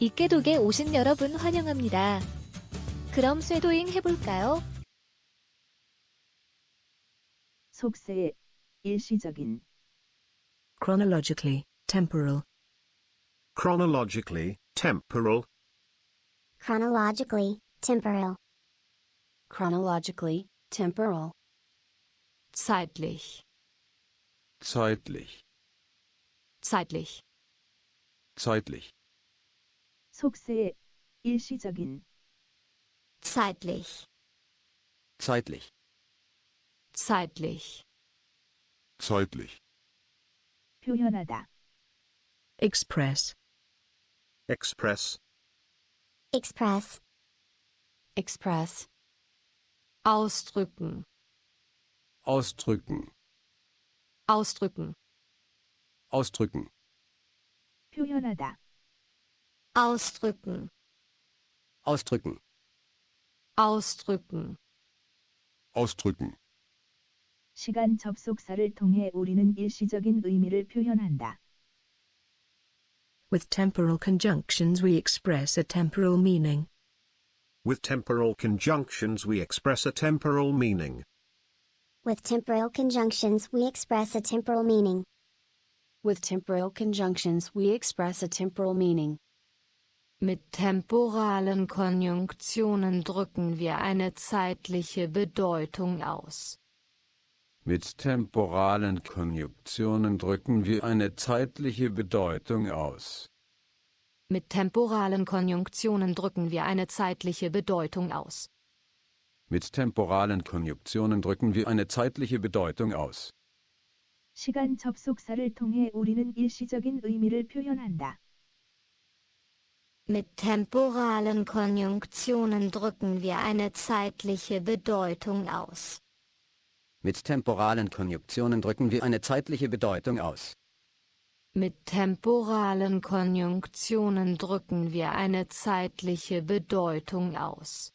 이깨독에 오신 여러분 환영합니다. 그럼 쇄도잉 해볼까요? 속세의 일시적인 chronologically, temporal, chronologically, temporal, chronologically, temporal, chronologically, temporal, zeitlich, zeitlich, zeitlich, zeitlich, 속세의 일시적인 zeitlich, zeitlich, zeitlich, zeitlich, 표현하다 express, express, express, express, ausdrücken, ausdrücken, ausdrücken, ausdrücken, 표현하다 ausdrücken, ausdrücken, ausdrücken, ausdrücken. 시간 접속사를 통해 우리는 일시적인 의미를 표현한다. with temporal conjunctions we express a temporal meaning. with temporal conjunctions we express a temporal meaning. with temporal conjunctions we express a temporal meaning. With temporal conjunctions we express a temporal meaning. Mit temporalen Konjunktionen drücken wir eine zeitliche Bedeutung aus. Mit temporalen Konjunktionen drücken wir eine zeitliche Bedeutung aus. Mit temporalen Konjunktionen drücken wir eine zeitliche Bedeutung aus. Mit temporalen Konjunktionen drücken wir eine zeitliche Bedeutung aus. 시간 접속사를 통해 우리는 일시적인 의미를 표현한다. Mit temporalen Konjunktionen drücken wir eine zeitliche Bedeutung aus. Mit temporalen Konjunktionen drücken wir eine zeitliche Bedeutung aus. Mit temporalen Konjunktionen drücken wir eine zeitliche Bedeutung aus.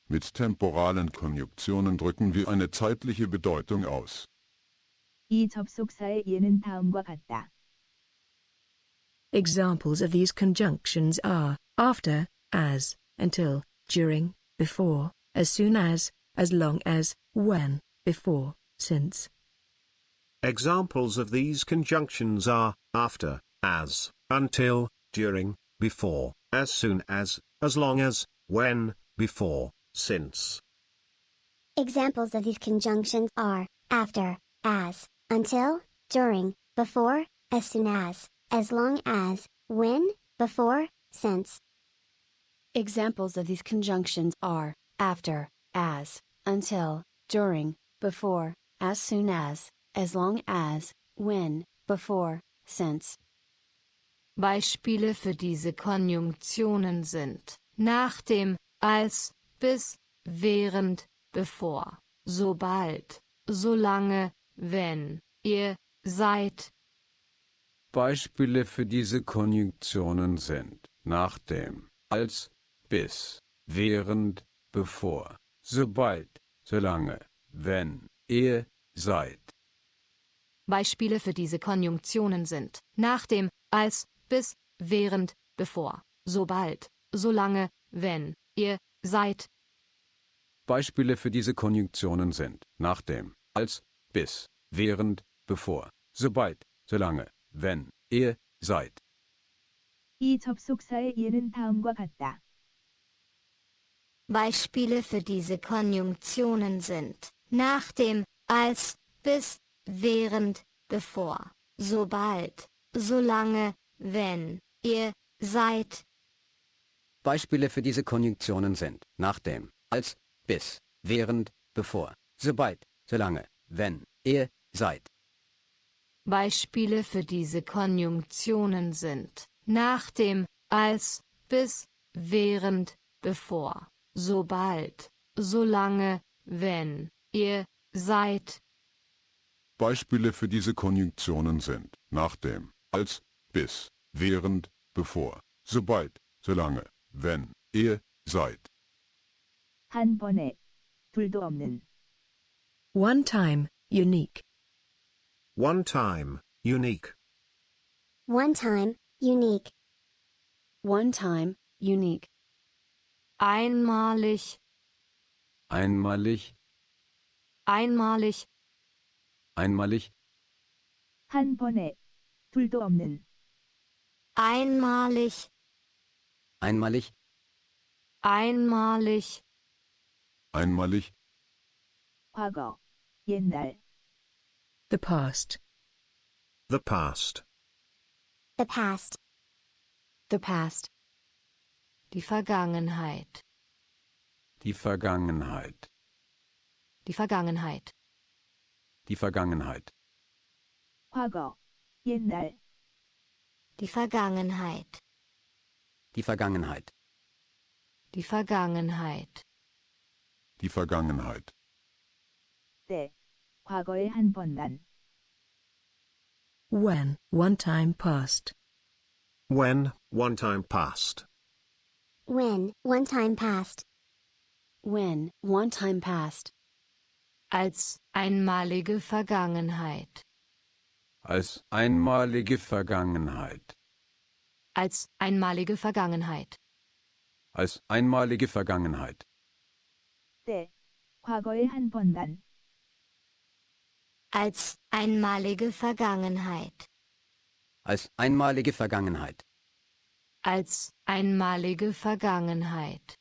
Mit temporalen Konjunktionen drücken wir eine zeitliche Bedeutung aus. 이 접속사의 예는 다음과 같다. Examples of these conjunctions are after, as, until, during, before, as soon as long as, when, before, since. Examples of these conjunctions are after, as, until, during, before, as soon as long as, when, before, since. Examples of these conjunctions are after, as, until, during, before, as soon as long as, when, before, since. Examples of these conjunctions are after, as, until, during, before, as soon as long as, when, before, since. Beispiele für diese Konjunktionen sind nach dem, als, bis, während, bevor, sobald, solange, wenn, ihr, seit. Beispiele für diese Konjunktionen sind nach dem, als, bis, während, bevor, sobald, solange, wenn, ihr, seit. Beispiele für diese Konjunktionen sind nach dem, als, bis, während, bevor, sobald, solange, wenn, ihr, seid. Beispiele für diese Konjunktionen sind nach dem, als, bis, während, bevor, sobald, solange, wenn, ihr, seid. 이 접속사의 예는 다음과 같다. Beispiele für diese Konjunktionen sind nach dem, als, bis, während, bevor, sobald, solange, wenn, ihr, seid. Beispiele für diese Konjunktionen sind nach dem, als, bis, während, bevor, sobald, solange, wenn, ihr, seid. Beispiele für diese Konjunktionen sind nach dem, als, bis, während, bevor, sobald, solange, wenn, ihr, seid. Beispiele für diese Konjunktionen sind nach dem, als, bis, während, bevor, sobald, solange, wenn, ihr, seid. 한 번에 둘도 없는 One time, unique. One time, unique. One time, unique. one time, unique. Einmalig, einmalig, einmalig, einmalig, 한 번에, 둘도 없는, einmalig, einmalig, einmalig, einmalig, 과거, 옛날, The past. The past. the past, The past. die Vergangenheit, die Vergangenheit, die Vergangenheit, die Vergangenheit, 과거, 옛날, die Vergangenheit, die Vergangenheit, die Vergangenheit, die Vergangenheit, 때, 과거의 한 번만, When, one time past. When, one time past. when, one time past, When, one time past. als einmalige Vergangenheit, als einmalige Vergangenheit, als einmalige Vergangenheit, als einmalige Vergangenheit, 때, 과거의 한 번만, als einmalige Vergangenheit, als einmalige Vergangenheit, als einmalige Vergangenheit,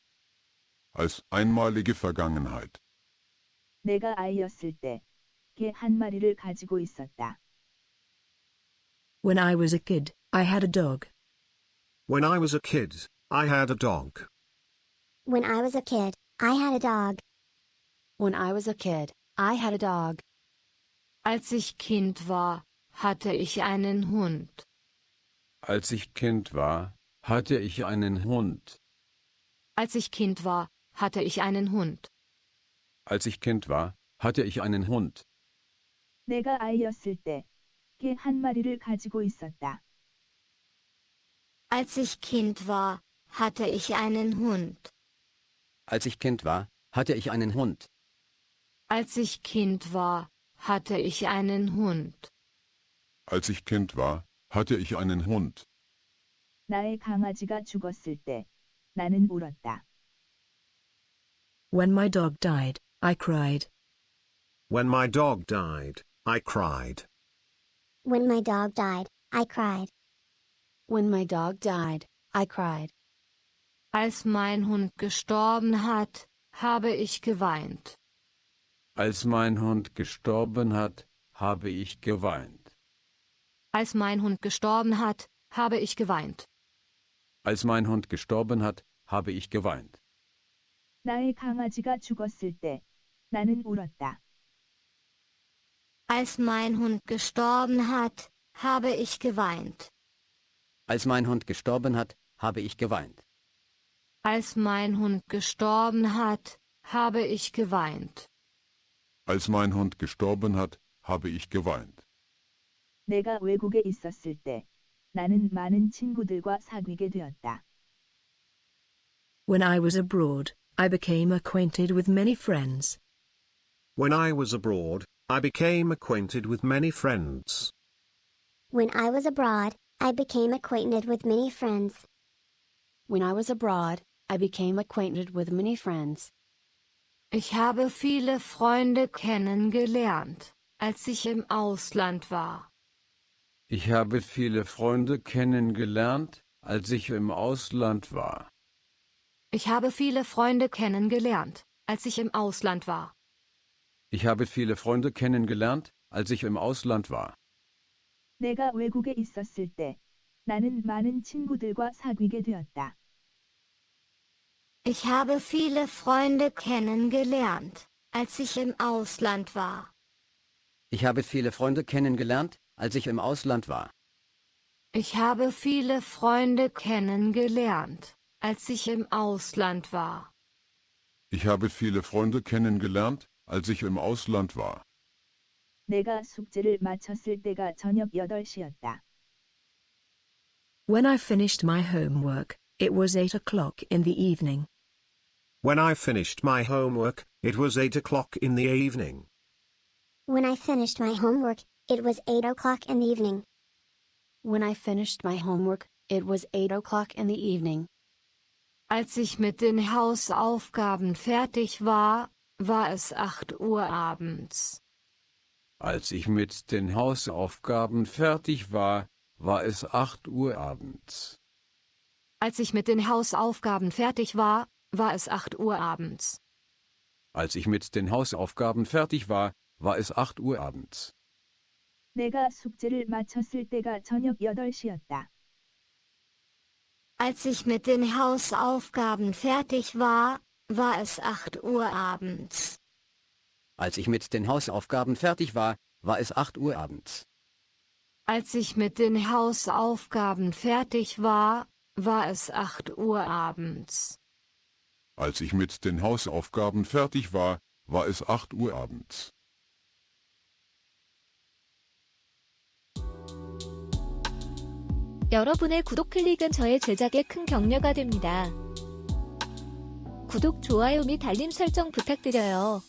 als einmalige Vergangenheit. 내가 아이였을 때, 개 한 마리를 가지고 있었다. When I was a kid, I had a dog. When I was a kid, I had a dog. when I was a kid, I had a dog, When I was a kid, I had a dog. als ich Kind war, hatte ich einen Hund, als ich Kind war, hatte ich einen Hund, als ich Kind war, hatte ich einen Hund, als ich Kind war, hatte ich einen Hund, 내가 아이였을 때, 개 한 마리를 가지고 있었다. als ich Kind war, hatte ich einen Hund, als ich Kind war, hatte ich einen Hund, als ich Kind war, hatte ich einen Hund, Als ich Kind war, hatte ich einen Hund. 나의 강아지가 죽었을 때, 나는 울었다. When my dog died, I cried. When my dog died, I cried. when my dog died, I cried, When my dog died, I cried. als mein Hund gestorben hat, habe ich geweint, als mein Hund gestorben hat, habe ich geweint, als mein Hund gestorben hat, habe ich geweint, als mein Hund gestorben hat, habe ich geweint, 나의 강아지가 죽었을 때, 나는 울었다. als mein Hund gestorben hat, habe ich geweint, als mein Hund gestorben hat, habe ich geweint, als mein Hund gestorben hat, habe ich geweint, Als mein Hund gestorben hat, habe ich geweint. 내가 외국에 있었을 때, 나는 많은 친구들과 사귀게 되었다. When I was abroad, I became acquainted with many friends. When I was abroad, I became acquainted with many friends. when I was abroad, I became acquainted with many friends, When I was abroad, I became acquainted with many friends. ich habe viele Freunde kennengelernt, als ich im Ausland war. ich habe viele Freunde kennengelernt, als ich im Ausland war, Ich habe viele Freunde kennengelernt, als ich im Ausland war. ich habe viele Freunde kennengelernt, als ich im Ausland war, 내가 외국에 있었을 때, 나는 많은 친구들과 사귀게 되었다. ich habe viele Freunde kennengelernt, als ich im Ausland war, ich habe viele Freunde kennengelernt, als ich im Ausland war, Ich habe viele Freunde kennengelernt, als ich im Ausland war. Ich habe viele Freunde kennengelernt, als ich im Ausland war. 내가 숙제를 마쳤을 때가 저녁 8시였다. When I finished my homework, it was 8 o'clock in the evening. When I finished my homework, it was 8 o'clock in the evening. when I finished my homework, it was 8 o'clock in the evening, When I finished my homework, It was 8 o'clock in the evening. Als ich mit den Hausaufgaben fertig war, war es 8 Uhr abends. Als ich mit den Hausaufgaben fertig war, war es 8 Uhr abends. Als ich mit den Hausaufgaben fertig war, war es 8 Uhr abends. Als ich mit den Hausaufgaben fertig war, war es 8 Uhr abends. 내가 숙제를 마쳤을 때가 저녁 8시였다. Als ich mit den Hausaufgaben fertig war, war es 8 Uhr abends. Als ich mit den Hausaufgaben fertig war, war es 8 Uhr abends. Als ich mit den Hausaufgaben fertig war, war es 8 Uhr abends. Als ich mit den Hausaufgaben fertig war, war es 8 Uhr abends. 여러분의 구독 클릭은 저의 제작에 큰 격려가 됩니다. 구독, 좋아요 및 알림 설정 부탁드려요.